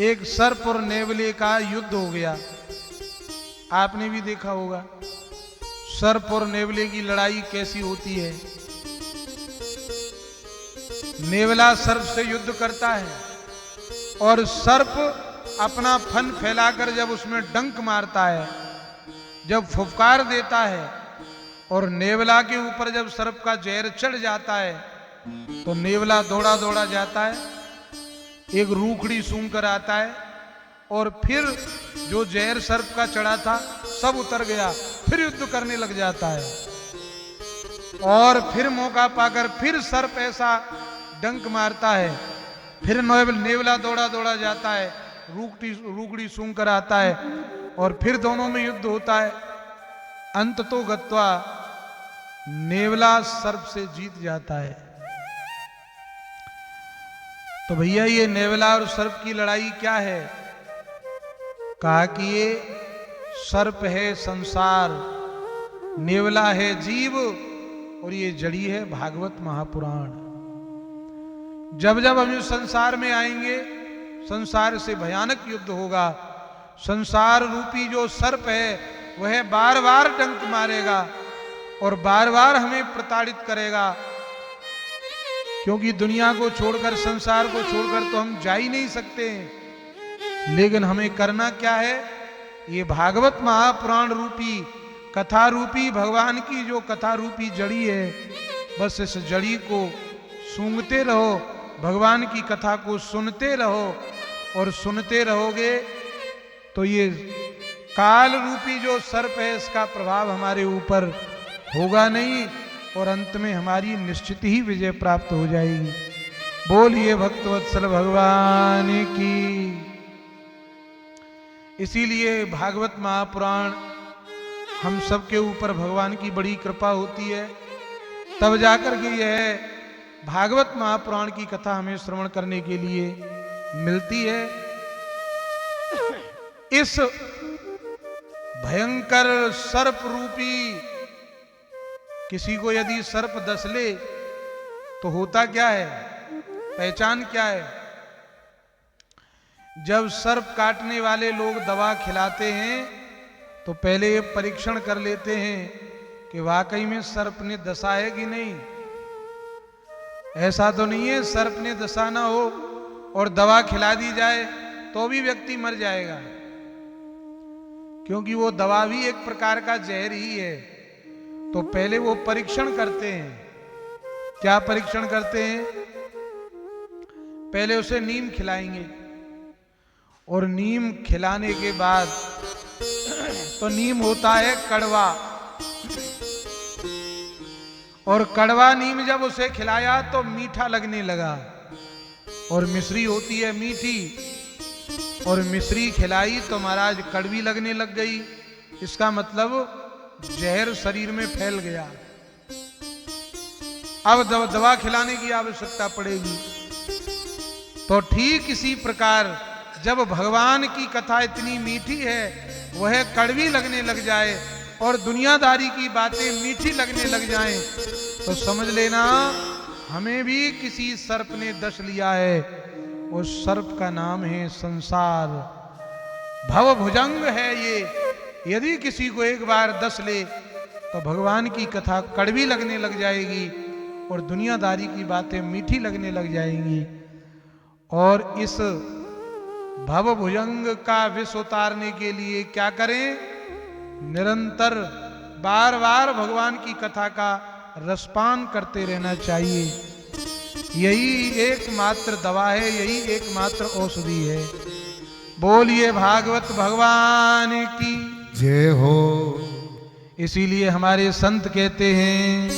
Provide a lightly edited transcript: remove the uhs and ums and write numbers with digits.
एक सर्प और नेवले का युद्ध हो गया। आपने भी देखा होगा सर्प और नेवले की लड़ाई कैसी होती है। नेवला सर्प से युद्ध करता है और सर्प अपना फन फैलाकर जब उसमें डंक मारता है, जब फुफकार देता है और नेवला के ऊपर जब सर्प का जहर चढ़ जाता है तो नेवला दौड़ा दौड़ा जाता है, एक रूखड़ी सूंघ कर आता है और फिर जो जहर सर्प का चढ़ा था सब उतर गया, फिर युद्ध करने लग जाता है। और फिर मौका पाकर फिर सर्प ऐसा डंक मारता है, फिर नेवला दौड़ा दौड़ा जाता है, रूखड़ी सूंघ कर आता है और फिर दोनों में युद्ध होता है। अंत तो गत्वा नेवला सर्प से जीत जाता है। तो भैया ये नेवला और सर्प की लड़ाई क्या है? कहा कि ये सर्प है संसार, नेवला है जीव और ये जड़ी है भागवत महापुराण। जब जब हम इस संसार में आएंगे संसार से भयानक युद्ध होगा। संसार रूपी जो सर्प है वह बार बार डंक मारेगा और बार बार हमें प्रताड़ित करेगा, क्योंकि दुनिया को छोड़कर संसार को छोड़कर तो हम जा ही नहीं सकते। लेकिन हमें करना क्या है? ये भागवत महापुराण रूपी कथा रूपी भगवान की जो कथा रूपी जड़ी है, बस इस जड़ी को सूंघते रहो, भगवान की कथा को सुनते रहो और सुनते रहोगे तो ये काल रूपी जो सर्प है इसका प्रभाव हमारे ऊपर होगा नहीं और अंत में हमारी निश्चित ही विजय प्राप्त हो जाएगी। बोलिए भक्तवत्सल भगवान की। इसीलिए भागवत महापुराण हम सबके ऊपर भगवान की बड़ी कृपा होती है, तब जाकर के यह भागवत महापुराण की कथा हमें श्रवण करने के लिए मिलती है। इस भयंकर सर्प रूपी किसी को यदि सर्प डस ले तो होता क्या है, पहचान क्या है? जब सर्प काटने वाले लोग दवा खिलाते हैं तो पहले ये परीक्षण कर लेते हैं कि वाकई में सर्प ने डसा है कि नहीं। ऐसा तो नहीं है सर्प ने डसा ना हो और दवा खिला दी जाए तो भी व्यक्ति मर जाएगा, क्योंकि वो दवा भी एक प्रकार का जहर ही है। तो पहले वो परीक्षण करते हैं। क्या परीक्षण करते हैं? पहले उसे नीम खिलाएंगे और नीम खिलाने के बाद तो नीम होता है कड़वा, और कड़वा नीम जब उसे खिलाया तो मीठा लगने लगा, और मिश्री होती है मीठी, और मिश्री खिलाई तो महाराज कड़वी लगने लग गई। इसका मतलब जहर शरीर में फैल गया। अब दवा खिलाने की आवश्यकता पड़ेगी। तो ठीक इसी प्रकार जब भगवान की कथा इतनी मीठी है वह कड़वी लगने लग जाए और दुनियादारी की बातें मीठी लगने लग जाएं, तो समझ लेना हमें भी किसी सर्प ने डस लिया है। उस सर्प का नाम है संसार, भवभुजंग है ये। यदि किसी को एक बार डस ले तो भगवान की कथा कड़वी लगने लग जाएगी और दुनियादारी की बातें मीठी लगने लग जाएंगी। और इस भवभुजंग का विष उतारने के लिए क्या करें? निरंतर बार बार भगवान की कथा का रसपान करते रहना चाहिए। यही एकमात्र दवा है, यही एकमात्र औषधि है। बोलिए भागवत भगवान की जय हो। इसीलिए हमारे संत कहते हैं